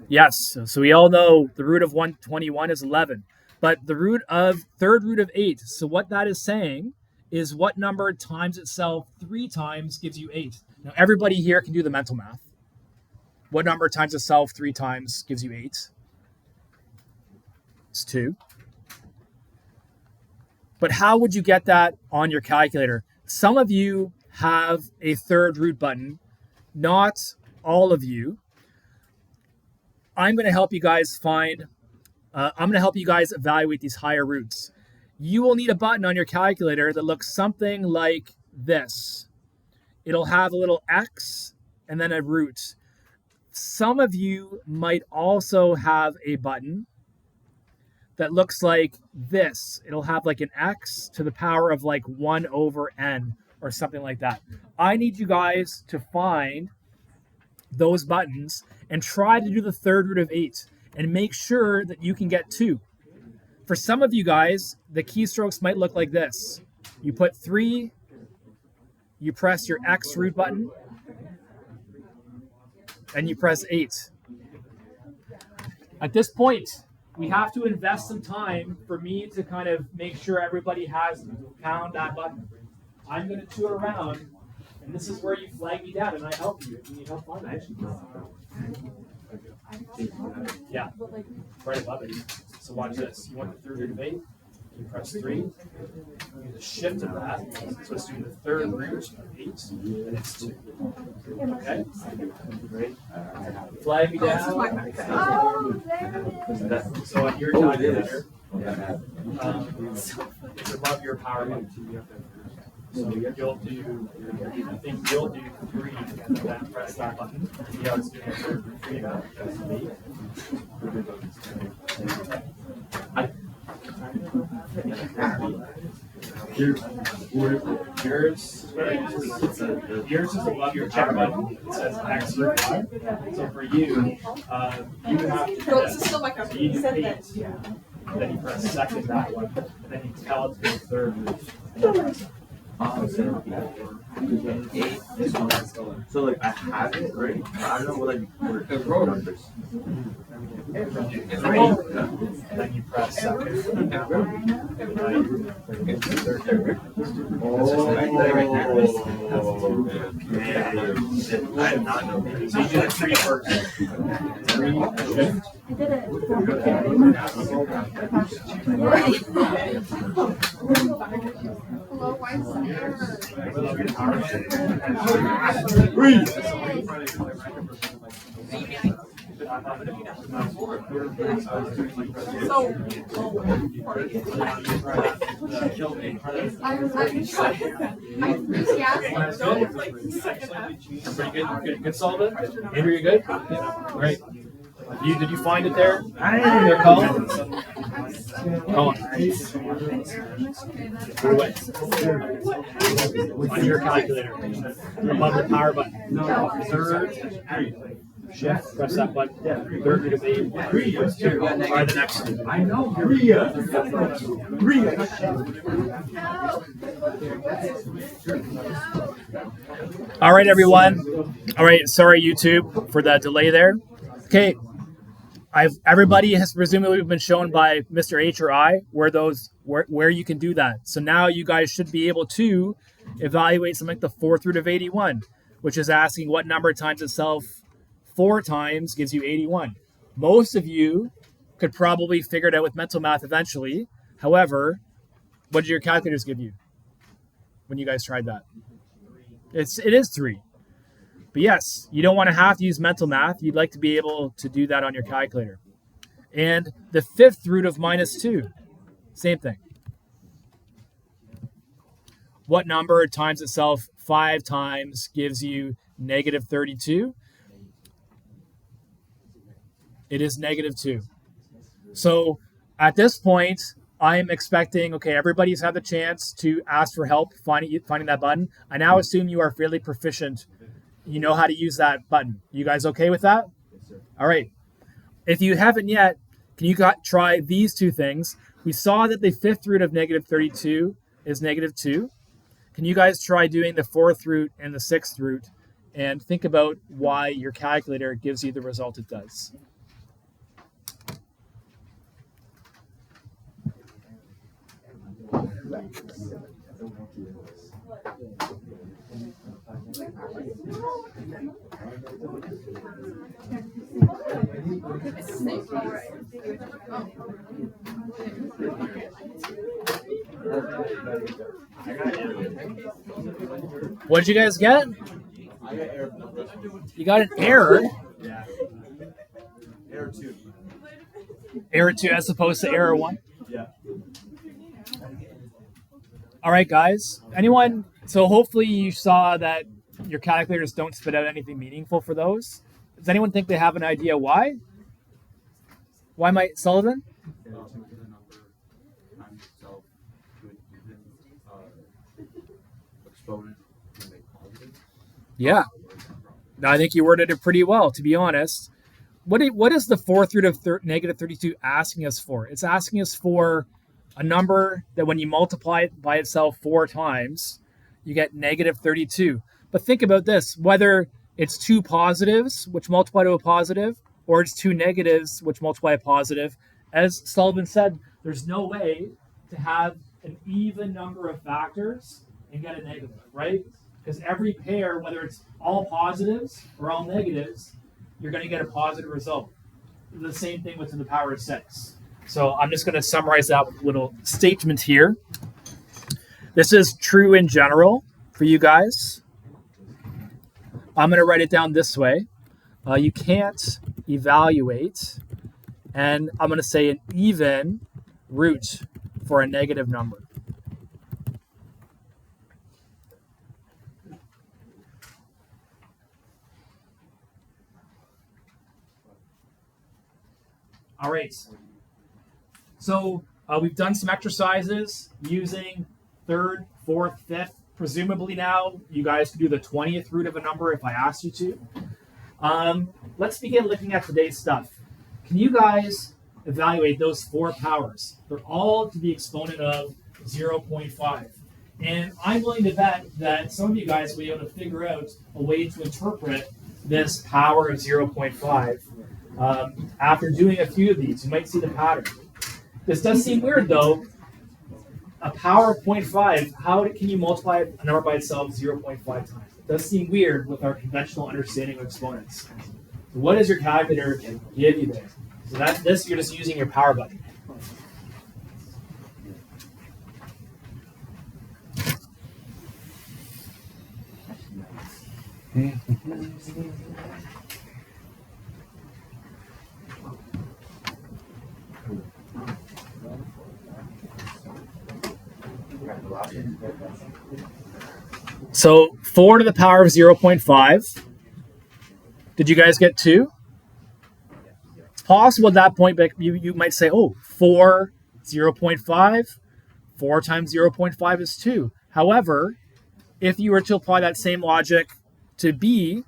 Yes. So we all know the root of 121 is 11, but the third root of 8. So what that is saying is what number times itself 3 times gives you 8. Now everybody here can do the mental math. What number times itself 3 times gives you 8? It's 2. But how would you get that on your calculator? Some of you have a third root button, not all of you. I'm going to help you guys evaluate these higher roots. You will need a button on your calculator that looks something like this. It'll have a little X and then a root. Some of you might also have a button that looks like this. It'll have like an X to the power of like 1 over N or something like that. I need you guys to find those buttons and try to do the third root of 8 and make sure that you can get 2. For some of you guys, the keystrokes might look like this. You put 3, you press your X root button, and you press 8. At this point, we have to invest some time for me to kind of make sure everybody has found that button. I'm going to tour around, and this is where you flag me down, and I help you if you need help on that. Yeah, right above it. So watch this. You want the third root of 8? You press 3. Use a shift of that. So it's doing the third root of 8, and it's 2. Okay? Flag me down. So on your calculator, it's above your power button. So you'll do, I think you'll do 3 and then press that button. See how it's doing the third root 3 now? Yours is above your check button. It says X root Y. So for you, you have to do this. So you do 8, then you press second that one, and then you tell it to the third root. So like I have it right. I don't know what like numbers. And then you press second. I did not know. So you do the 3 first. 3 shift. I did it. Hello, why is it Good solvent? Andrew, you good? Great. Did you find it there? There, Colin? Colin. Put it away. On your calculator. Above the power button. Third. Shift. Press that button. Third root of 8. Try the next one. I know. All right, everyone. All right, sorry, YouTube, for that delay there. Okay, everybody has presumably been shown by Mr. H or I where you can do that. So now you guys should be able to evaluate something like the fourth root of 81, which is asking what number times itself 4 times gives you 81. Most of you could probably figure it out with mental math eventually. However, what did your calculators give you when you guys tried that? It is 3. But yes, you don't want to have to use mental math. You'd like to be able to do that on your calculator. And the 5th root of -2, same thing. What number times itself 5 times gives you -32? It is -2. So at this point, I'm expecting, okay, everybody's had the chance to ask for help finding that button. I now assume you are fairly proficient. You know how to use that button. You guys okay with that? Yes, sir. All right. If you haven't yet, can you try these 2 things? We saw that the 5th root of -32 is -2. Can you guys try doing the 4th root and the 6th root and think about why your calculator gives you the result it does? What did you guys get? You got an error. Yeah. Error 2. Error 2 as opposed to error 1. Yeah. All right, guys. Anyone? So hopefully you saw that your calculators don't spit out anything meaningful for those. Does anyone think they have an idea why? Why might Sullivan? Exponent can make positive. Yeah. No, I think you worded it pretty well, to be honest. What is the fourth root of negative 32 asking us for? It's asking us for a number that when you multiply it by itself 4 times, you get negative 32. But think about this, whether it's 2 positives, which multiply to a positive, or it's 2 negatives, which multiply a positive. As Sullivan said, there's no way to have an even number of factors and get a negative, right? Because every pair, whether it's all positives or all negatives, you're going to get a positive result. The same thing with to the power of 6. So I'm just going to summarize that with a little statement here. This is true in general for you guys. I'm going to write it down this way. You can't evaluate, and I'm going to say an even root for a negative number. All right. So we've done some exercises using third, fourth, fifth. Presumably now you guys can do the 20th root of a number if I asked you to. Let's begin looking at today's stuff. Can you guys evaluate those 4 powers? They're all to the exponent of 0.5. And I'm willing to bet that some of you guys will be able to figure out a way to interpret this power of 0.5. After doing a few of these, you might see the pattern. This does seem weird, though. A power of 0.5, how can you multiply a number by itself 0.5 times? It does seem weird with our conventional understanding of exponents. So what does your calculator give you there? So this, you're just using your power button. So 4 to the power of 0.5. Did you guys get 2? It's possible at that point, but you might say, oh, 4, 0.5. 4 times 0.5 is 2. However, if you were to apply that same logic to B,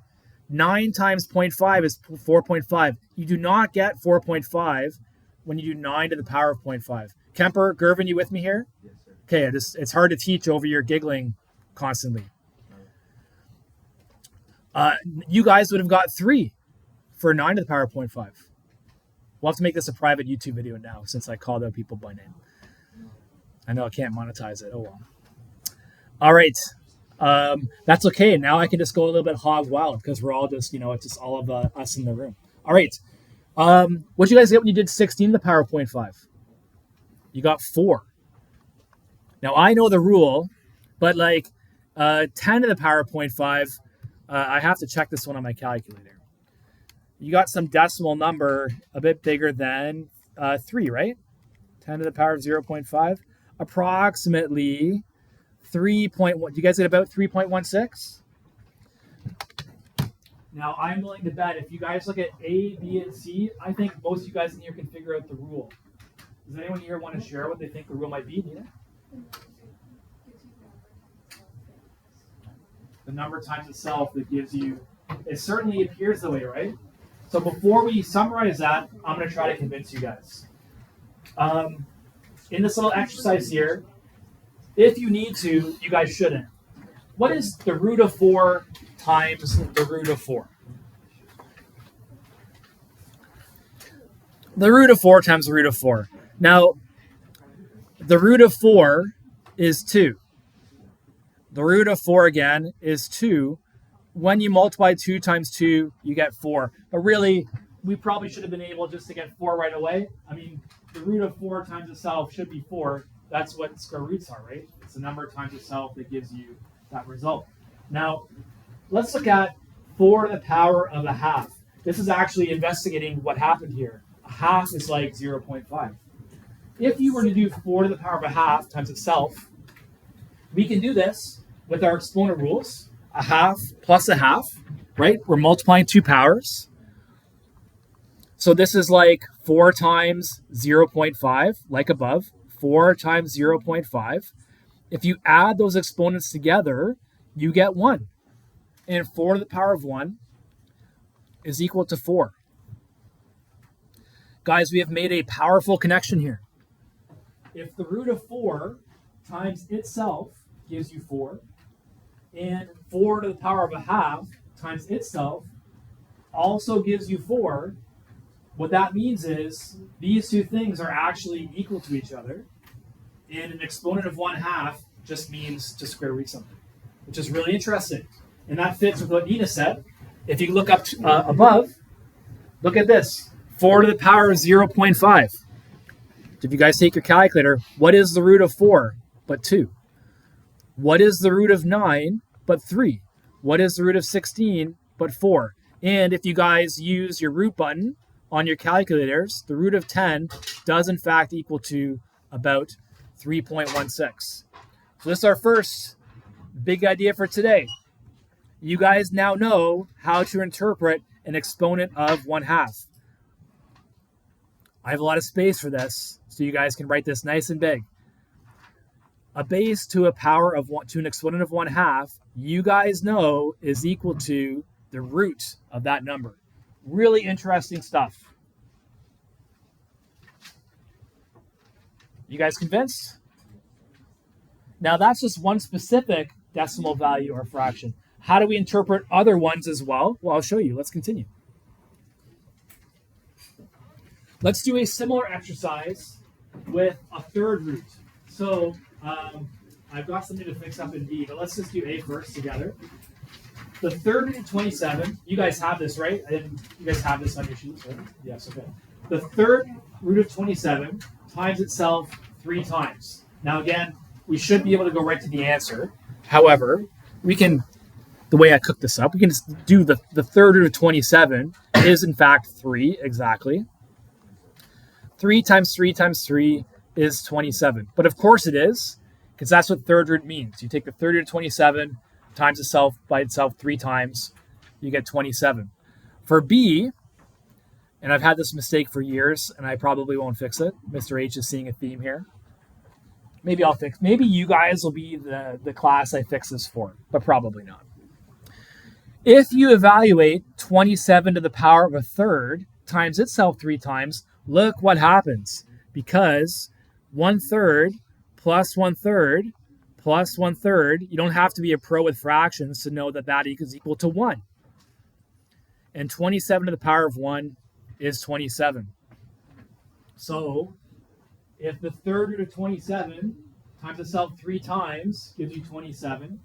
9 times 0.5 is 4.5. You do not get 4.5 when you do 9 to the power of 0.5. Kemper, Gervin, you with me here? Yes, sir. Okay, it's hard to teach over your giggling constantly. You guys would have got 3 for 9 to the power of 0.5. We'll have to make this a private YouTube video now since I called out people by name. I know I can't monetize it. Oh well. All right. That's okay. Now I can just go a little bit hog wild because we're all just, it's just all of us in the room. All right. What did you guys get when you did 16 to the power of 0.5? You got 4. Now I know the rule, but 10 to the power of 0.5, I have to check this one on my calculator. You got some decimal number a bit bigger than 3, right? 10 to the power of 0.5. Approximately 3.1. Do you guys get about 3.16? Now, I'm willing to bet if you guys look at A, B, and C, I think most of you guys in here can figure out the rule. Does anyone here want to share what they think the rule might be? Nina? The number times itself that gives you, it certainly appears that way, right? So before we summarize that, I'm going to try to convince you guys. In this little exercise here, if you need to, you guys shouldn't. What is the root of 4 times the root of 4? The root of 4 times the root of 4. Now, the root of 4 is 2. The root of 4 again is 2. When you multiply 2 times 2, you get 4. But really, we probably should have been able just to get 4 right away. I mean, the root of 4 times itself should be 4. That's what square roots are, right? It's the number times itself that gives you that result. Now, let's look at 4 to the power of a half. This is actually investigating what happened here. A half is like 0.5. If you were to do 4 to the power of a half times itself, we can do this with our exponent rules. A half plus a half, right? We're multiplying 2 powers. So this is like 4 times 0.5, like above. 4 times 0.5. If you add those exponents together, you get 1. And 4 to the power of 1 is equal to 4. Guys, we have made a powerful connection here. If the root of 4 times itself gives you 4, and 4 to the power of a half times itself also gives you 4, what that means is these two things are actually equal to each other, and an exponent of 1/2 just means to square root something, which is really interesting. And that fits with what Nina said. If you look up above, look at this. 4 to the power of 0.5. If you guys take your calculator, what is the root of 4 but 2? What is the root of 9 but 3? What is the root of 16 but 4? And if you guys use your root button on your calculators, the root of 10 does in fact equal to about 3.16. So this is our first big idea for today. You guys now know how to interpret an exponent of 1/2. I have a lot of space for this, so you guys can write this nice and big. A base to a power of 1 to an exponent of 1/2, you guys know is equal to the root of that number. Really interesting stuff. You guys convinced? Now that's just one specific decimal value or fraction. How do we interpret other ones as well? Well, I'll show you. Let's continue. Let's do a similar exercise with a third root. So I've got something to fix up in B, but let's just do A first together. The third root of 27, you guys have this, right? You guys have this on your sheets, right? Yes, okay. The third root of 27 times itself 3 times. Now again, we should be able to go right to the answer. However, we can, the way I cooked this up, we can just do the third root of 27 is in fact 3 exactly. 3 times 3 times 3 is 27. But of course it is, because that's what third root means. You take the third root of 27 times itself by itself 3 times, you get 27. For B, and I've had this mistake for years, and I probably won't fix it. Mr. H is seeing a theme here. Maybe I'll fix. Maybe you guys will be the class I fix this for, but probably not. If you evaluate 27 to the power of a third times itself 3 times, look what happens. Because 1/3 plus 1/3 plus 1/3, you don't have to be a pro with fractions to know that that is equal to 1. And 27 to the power of 1 is 27. So if the third root of 27 times itself 3 times gives you 27,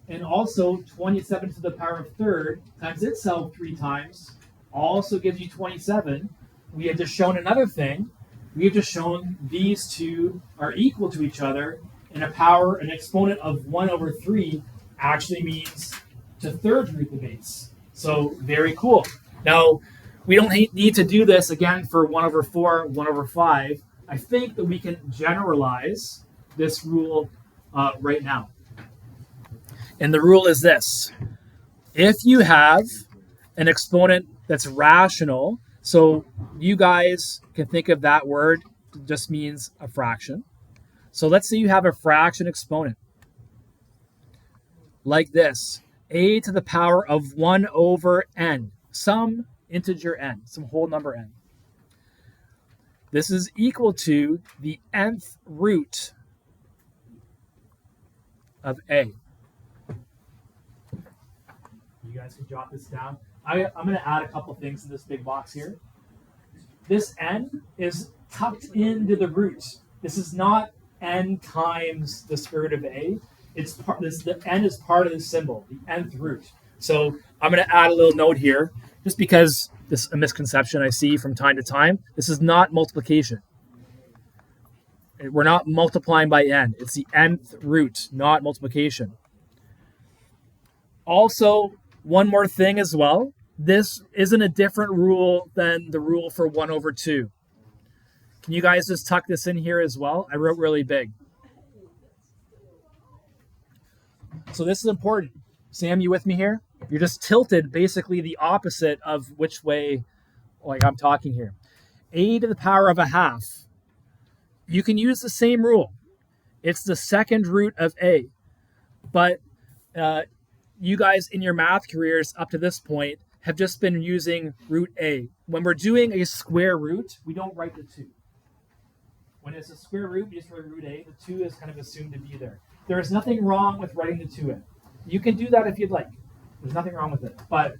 and also 27 to the power of third times itself 3 times also gives you 27, we have just shown another thing. We have just shown these two are equal to each other, and an exponent of 1/3 actually means to third root the base. So very cool. Now, we don't need to do this again for 1/4, 1/5. I think that we can generalize this rule right now. And the rule is this. If you have an exponent that's rational, so you guys can think of that word just means a fraction. So let's say you have a fraction exponent like this. A to the power of 1/n, some integer n, some whole number n. This is equal to the nth root of A. You guys can jot this down. I'm going to add a couple things in this big box here. This n is tucked into the root. This is not n times the square root of a. It's part. The n is part of the symbol, the nth root. So I'm going to add a little note here, just because this is a misconception I see from time to time. This is not multiplication. We're not multiplying by n. It's the nth root, not multiplication. Also, one more thing as well. This isn't a different rule than the rule for 1 over 2. Can you guys just tuck this in here as well? I wrote really big. So this is important. Sam, you with me here? You're just tilted basically the opposite of which way like I'm talking here. A to the power of a half. You can use the same rule. It's the second root of a. But you guys in your math careers up to this point have just been using root a. When we're doing a square root, we don't write the 2. When it's a square root, we just write root a. The 2 is kind of assumed to be there. There is nothing wrong with writing the 2 in. You can do that if you'd like. There's nothing wrong with it. But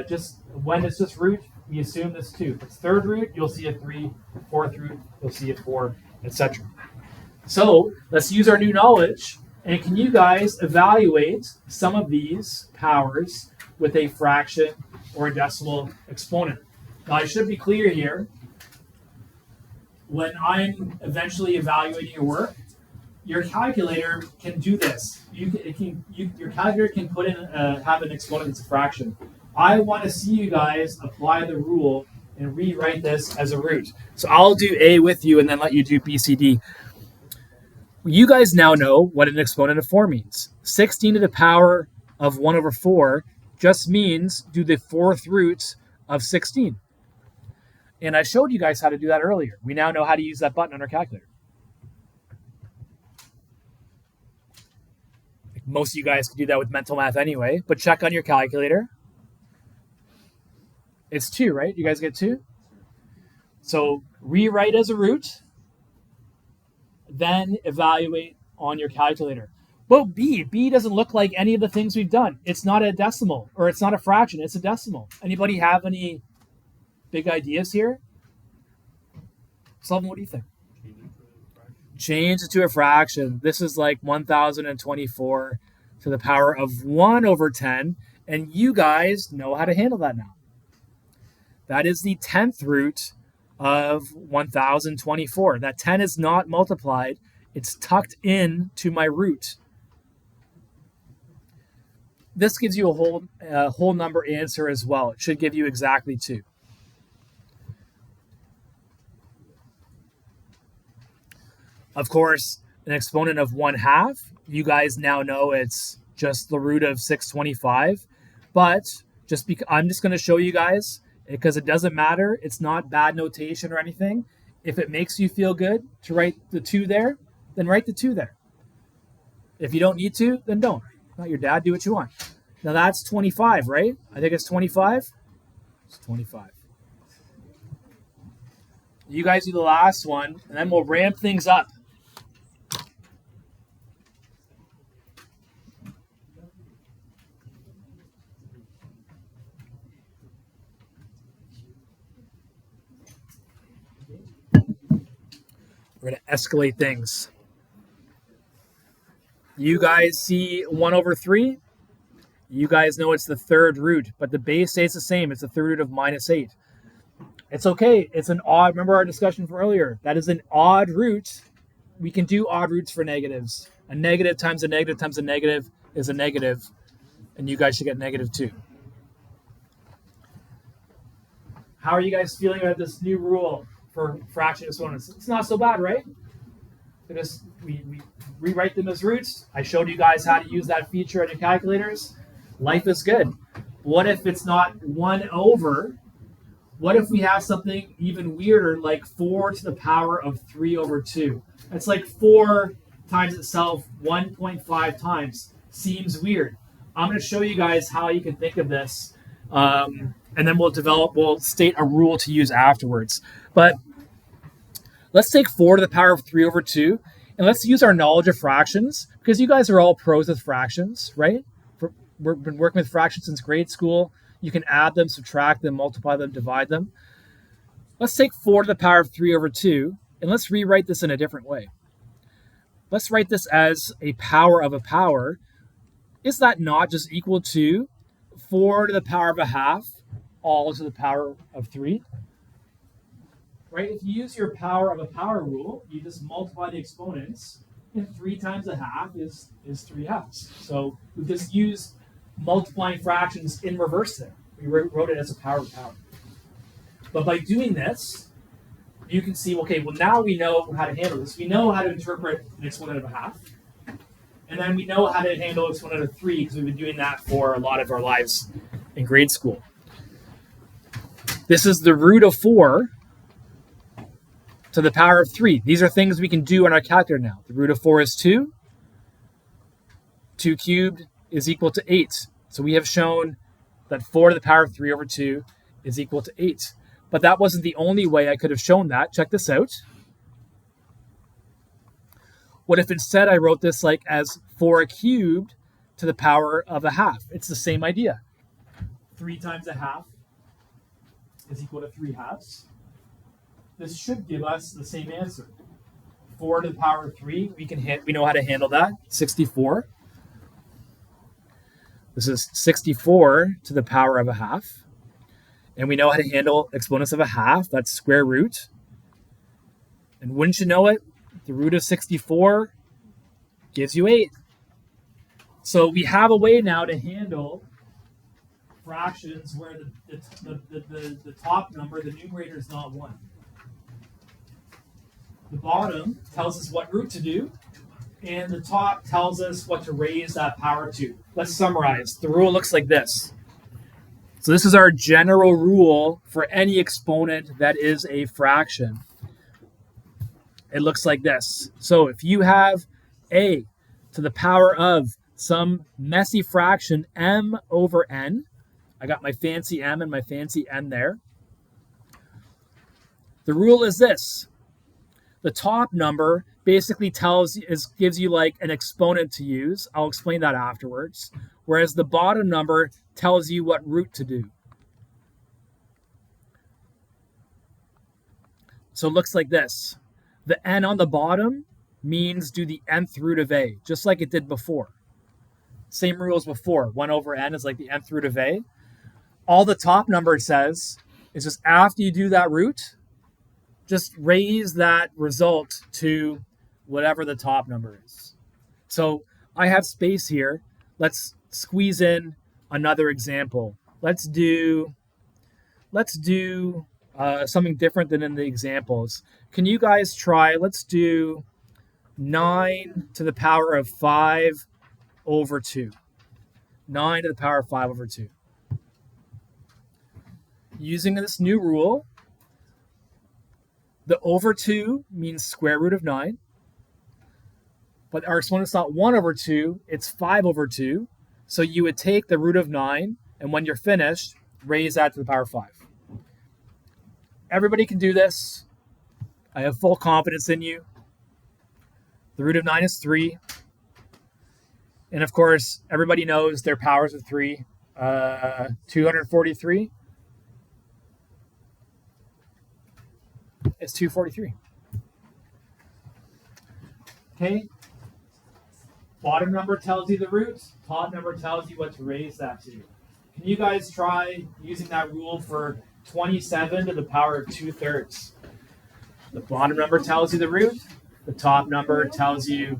just when it's just root, we assume this 2. If it's third root, you'll see a 3. Fourth root, you'll see a 4, etc. So let's use our new knowledge. And can you guys evaluate some of these powers with a fraction or a decimal exponent? Now, I should be clear here. When I'm eventually evaluating your work, your calculator can do this. Your calculator can put in have an exponent that's a fraction. I want to see you guys apply the rule and rewrite this as a root. So I'll do A with you and then let you do B, C, D. You guys now know what an exponent of 4 means. 16 to the power of 1 over 4 just means do the 4th root of 16. And I showed you guys how to do that earlier. We now know how to use that button on our calculator. Most of you guys can do that with mental math anyway, but check on your calculator. It's 2, right? You guys get 2? So rewrite as a root, then evaluate on your calculator. But B doesn't look like any of the things we've done. It's not a decimal, or it's not a fraction, it's a decimal. Anybody have any big ideas here? Sullivan, what do you think? Change it to a fraction. This is like 1024 to the power of 1 over 10, and you guys know how to handle that now. That is the 10th root of 1024. That 10 is not multiplied. It's tucked in to my root. This gives you a whole number answer as well. It should give you exactly 2. Of course, an exponent of 1/2, you guys now know it's just the root of 625. But I'm just going to show you guys, because it doesn't matter. It's not bad notation or anything. If it makes you feel good to write the 2 there, then write the 2 there. If you don't need to, then don't. Not your dad, do what you want. Now that's 25, right? I think it's 25. It's 25. You guys do the last one, and then we'll ramp things up. We're going to escalate things. You guys see 1 over 3? You guys know it's the 3rd root, but the base stays the same. It's the 3rd root of -8. It's okay. It's an odd, remember our discussion from earlier. That is an odd root. We can do odd roots for negatives. A negative times a negative times a negative is a negative, and you guys should get -2. How are you guys feeling about this new rule for fraction exponents? It's not so bad, right? We rewrite them as roots. I showed you guys how to use that feature on your calculators. Life is good. What if it's not 1 over? What if we have something even weirder, like 4 to the power of 3 over 2? It's like 4 times itself 1.5 times. Seems weird. I'm going to show you guys how you can think of this, and then we'll state a rule to use afterwards. But let's take 4 to the power of 3 over 2, and let's use our knowledge of fractions, because you guys are all pros with fractions, right? We've been working with fractions since grade school. You can add them, subtract them, multiply them, divide them. Let's take 4 to the power of 3 over 2, and let's rewrite this in a different way. let's write this as a power of a power. Is that not just equal to 4 to the power of a half, all to the power of 3? Right? If you use your power of a power rule, you just multiply the exponents, and 3 times a half is 3 halves. So we just used multiplying fractions in reverse there. We wrote it as a power of power. But by doing this, you can see, okay, well, now we know how to handle this. We know how to interpret an exponent of a half. And then we know how to handle exponent of 3 because we've been doing that for a lot of our lives in grade school. This is the root of 4 to the power of 3. These are things we can do on our calculator now. The root of 4 is 2. 2 cubed is equal to 8. So we have shown that 4 to the power of 3 over 2 is equal to 8. But that wasn't the only way I could have shown that. Check this out. What if instead I wrote this like as 4 cubed to the power of a half? It's the same idea. 3 times a half is equal to 3 halves. This should give us the same answer. 4 to the power of 3, we know how to handle that. 64. This is 64 to the power of a half. And we know how to handle exponents of a half. That's square root. And wouldn't you know it, the root of 64 gives you 8. So we have a way now to handle fractions where the top number, the numerator, is not 1. The bottom tells us what root to do, and the top tells us what to raise that power to. Let's summarize. The rule looks like this. So this is our general rule for any exponent that is a fraction. It looks like this. So if you have a to the power of some messy fraction m over n, I got my fancy m and my fancy n there. The rule is this. The top number basically gives you like an exponent to use. I'll explain that afterwards. Whereas the bottom number tells you what root to do. So it looks like this. The n on the bottom means do the nth root of a, just like it did before. Same rule as before. 1 over n is like the nth root of a. All the top number says is just after you do that root, just raise that result to whatever the top number is. So I have space here. Let's squeeze in another example. Let's do something different than in the examples. Can you guys try? Let's do 9 to the power of 5 over 2. 9 to the power of 5 over 2. Using this new rule, the over 2 means square root of 9. But our exponent's not 1 over 2, it's 5 over 2. So you would take the root of 9, and when you're finished, raise that to the power of 5. Everybody can do this. I have full confidence in you. The root of 9 is 3. And of course, everybody knows their powers of 3. 243 is 243. Okay. Bottom number tells you the root. Top number tells you what to raise that to. Can you guys try using that rule for 27 to the power of 2/3? The bottom number tells you the root. The top number tells you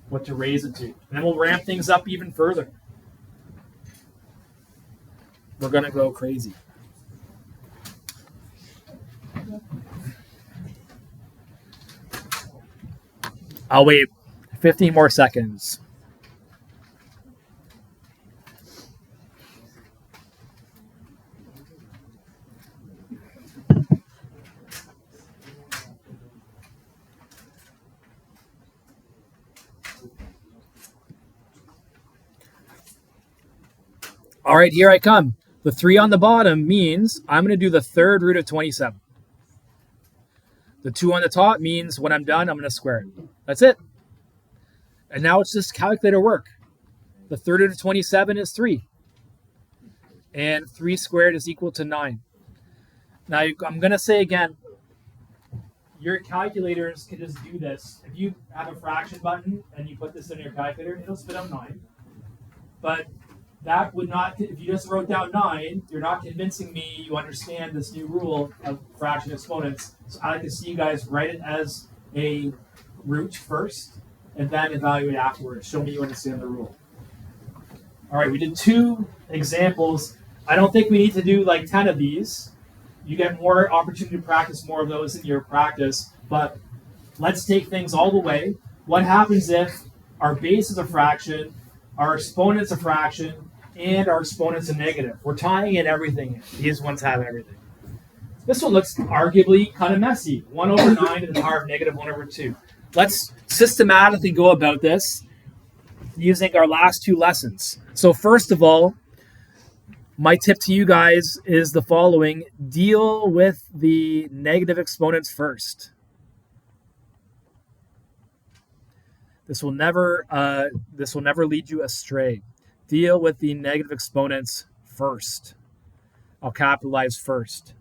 what to raise it to. And then we'll ramp things up even further. We're going to go crazy. I'll wait 15 more seconds. All right, here I come. The 3 on the bottom means I'm going to do the third root of 27. The 2 on the top means when I'm done, I'm going to square it. That's it. And now it's just calculator work. The third root of 27 is 3. And 3 squared is equal to 9. Now, I'm going to say again, your calculators can just do this. If you have a fraction button and you put this in your calculator, it'll spit out 9. But that would not, if you just wrote down 9, you're not convincing me you understand this new rule of fraction exponents. So I like to see you guys write it as a root first and then evaluate afterwards. Show me you understand the rule. All right, we did 2 examples. I don't think we need to do like 10 of these. You get more opportunity to practice more of those in your practice, but let's take things all the way. What happens if our base is a fraction, our exponent's a fraction, and our exponent's a negative? We're tying in everything. These ones have everything. This one looks arguably kind of messy. 1 over 9 to the power of negative 1 over 2. Let's systematically go about this using our last 2 lessons. So first of all, my tip to you guys is the following. Deal with the negative exponents first. This will never lead you astray. Deal with the negative exponents first. I'll capitalize first.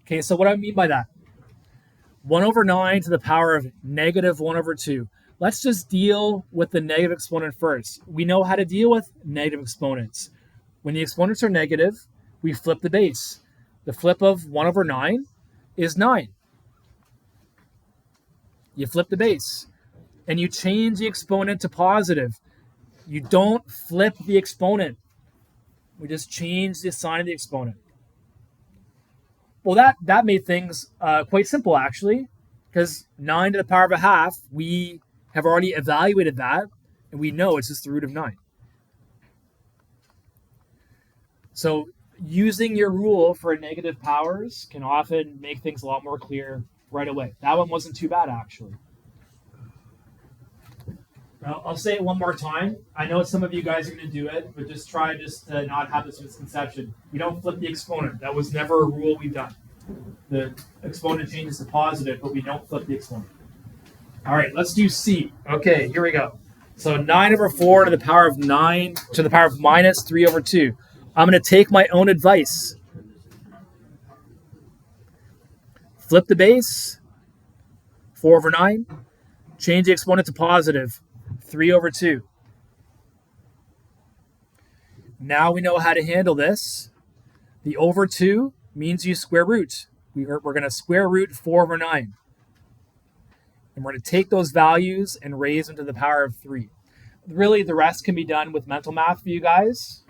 Okay, so what do I mean by that? 1 over 9 to the power of negative 1 over 2. Let's just deal with the negative exponent first. We know how to deal with negative exponents. When the exponents are negative, we flip the base. The flip of 1 over 9 is 9. You flip the base. And you change the exponent to positive. You don't flip the exponent. We just change the sign of the exponent. Well, that made things quite simple, actually, because 9 to the power of a half, we have already evaluated that, and we know it's just the root of 9. So using your rule for negative powers can often make things a lot more clear right away. That one wasn't too bad, actually. Now, I'll say it one more time. I know some of you guys are going to do it, but just try to not have this misconception. We don't flip the exponent. That was never a rule we've done. The exponent changes to positive, but we don't flip the exponent. All right, let's do C. Okay, here we go. So 9 over 4 to the power of 9 to the power of minus 3 over 2. I'm going to take my own advice. Flip the base, 4 over 9. Change the exponent to positive, 3 over 2. Now we know how to handle this. The over 2 means you square root. We're going to square root 4 over 9. And we're going to take those values and raise them to the power of 3. Really, the rest can be done with mental math for you guys.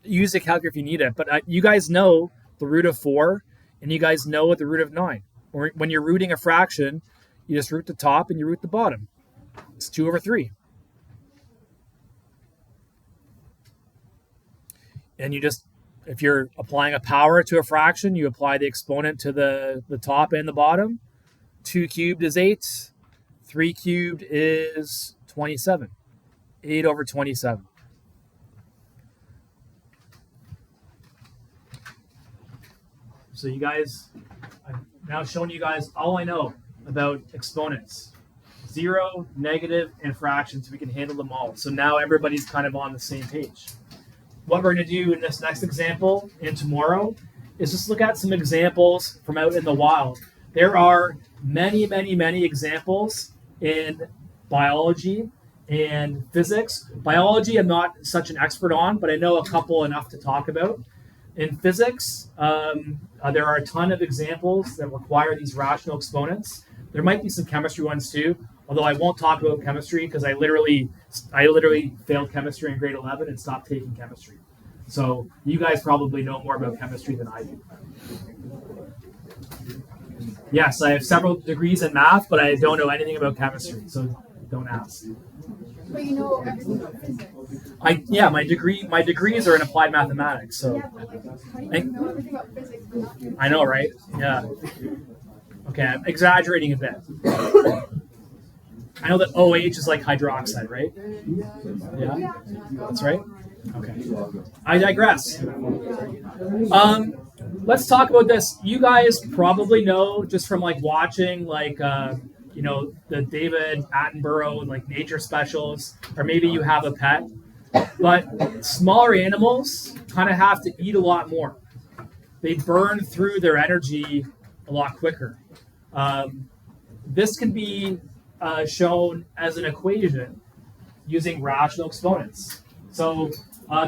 Use a calculator if you need it. But you guys know the root of 4, and you guys know the root of 9. When you're rooting a fraction, you just root the top and you root the bottom. It's 2 over 3. And you just, if you're applying a power to a fraction, you apply the exponent to the top and the bottom. 2 cubed is 8. 3 cubed is 27. 8 over 27. So you guys, I've now shown you guys all I know about exponents. 0, negative, and fractions. We can handle them all. So now everybody's kind of on the same page. What we're going to do in this next example and tomorrow is just look at some examples from out in the wild. There are many, many, many examples in biology and physics. Biology, I'm not such an expert on, but I know a couple enough to talk about. In physics, there are a ton of examples that require these rational exponents. There might be some chemistry ones too, although I won't talk about chemistry because I literally failed chemistry in grade 11 and stopped taking chemistry. So you guys probably know more about chemistry than I do. Yes, I have several degrees in math, but I don't know anything about chemistry, so don't ask. But you know everything about physics. My degrees are in applied mathematics, so Yeah, but like, how do you know everything about physics but not chemistry? I know, right? Yeah. Okay, I'm exaggerating a bit. I know that OH is like hydroxide, right? Yeah, that's right. Okay, I digress. Let's talk about this. You guys probably know just from like watching the David Attenborough like nature specials, or maybe you have a pet. But smaller animals kind of have to eat a lot more. they burn through their energy a lot quicker. This can be shown as an equation using rational exponents. So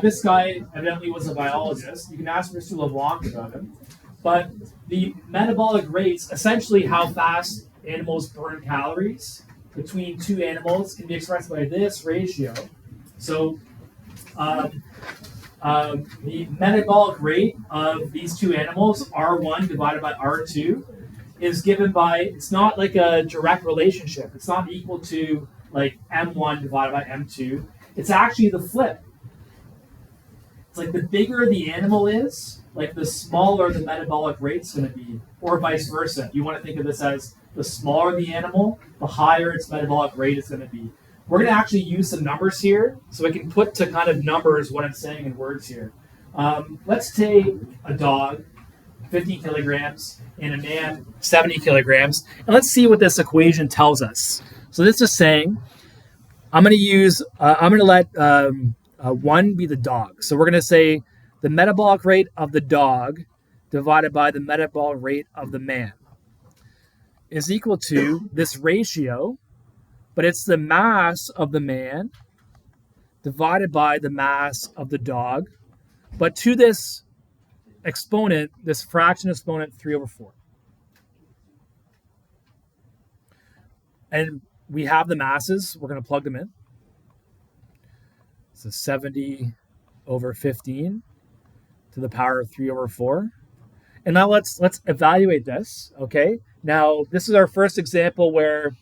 this guy evidently was a biologist. You can ask Mr. LeBlanc about him. But the metabolic rates, essentially how fast animals burn calories between two animals, can be expressed by this ratio. So the metabolic rate of these two animals, R1 divided by R2, is given by, it's not like a direct relationship. It's not equal to like M1 divided by M2. It's actually the flip. It's like the bigger the animal is, like the smaller the metabolic rate's going to be, or vice versa. You want to think of this as the smaller the animal, the higher its metabolic rate is going to be. We're going to actually use some numbers here, so I can put to kind of numbers what I'm saying in words here. Let's take a dog, 50 kilograms, and a man, 70 kilograms, and let's see what this equation tells us. So this is saying, I'm going to let one be the dog. So we're going to say the metabolic rate of the dog divided by the metabolic rate of the man is equal to this ratio, but it's the mass of the man divided by the mass of the dog, but to this exponent, this fraction exponent, 3 over 4. And we have the masses. We're going to plug them in. So 70 over 15 to the power of 3 over 4. And now let's evaluate this, okay? Now, this is our first example where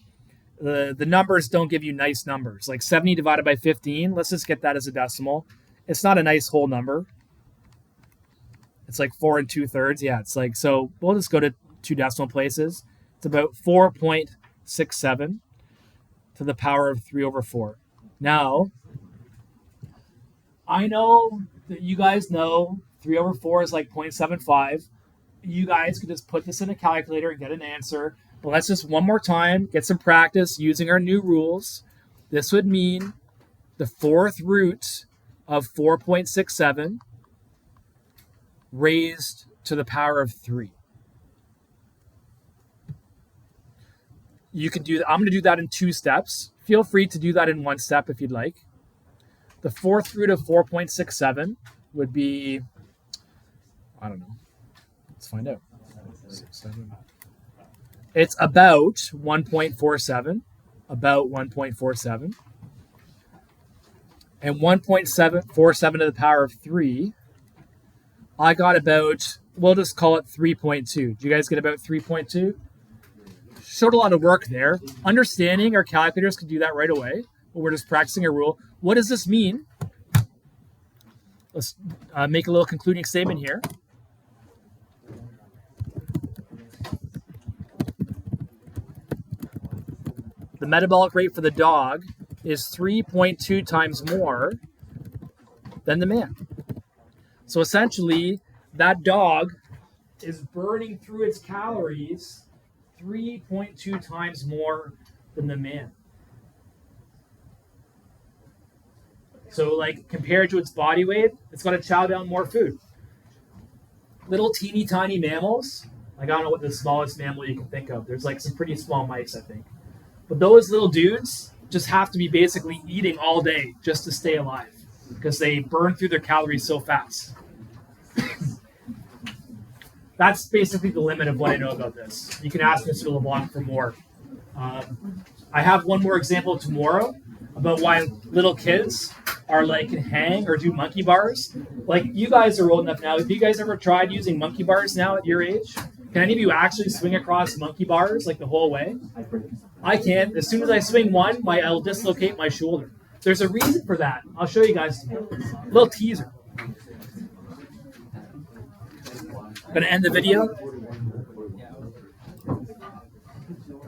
the numbers don't give you nice numbers. Like 70 divided by 15, let's just get that as a decimal. It's not a nice whole number. It's like 4 2/3. Yeah, it's like, so we'll just go to 2 decimal places. It's about 4.67 to the power of 3 over 4. Now, I know that you guys know 3 over 4 is like 0.75. You guys could just put this in a calculator and get an answer. But let's just one more time get some practice using our new rules. This would mean the fourth root of 4.67 raised to the power of 3. You can do that. I'm going to do that in 2 steps. Feel free to do that in 1 step if you'd like. The fourth root of 4.67 would be, I don't know. Let's find out. 6, 7. It's about 1.47. About 1.47. And 1.747 to the power of 3, I got about, we'll just call it 3.2. Do you guys get about 3.2? Showed a lot of work there. Understanding our calculators can do that right away, but we're just practicing a rule. What does this mean? Let's make a little concluding statement here. The metabolic rate for the dog is 3.2 times more than the man. So essentially, that dog is burning through its calories 3.2 times more than the man. So like compared to its body weight, it's got to chow down more food. Little teeny tiny mammals, like I don't know what the smallest mammal you can think of. There's like some pretty small mice, I think. But those little dudes just have to be basically eating all day just to stay alive because they burn through their calories so fast. That's basically the limit of what I know about this. You can ask Mr. LeBlanc for more. I have one more example tomorrow about why little kids are like can hang or do monkey bars. Like you guys are old enough now. Have you guys ever tried using monkey bars now at your age? Can any of you actually swing across monkey bars like the whole way? I can't. As soon as I swing one, I'll dislocate my shoulder. There's a reason for that. I'll show you guys a little teaser. I'm going to end the video.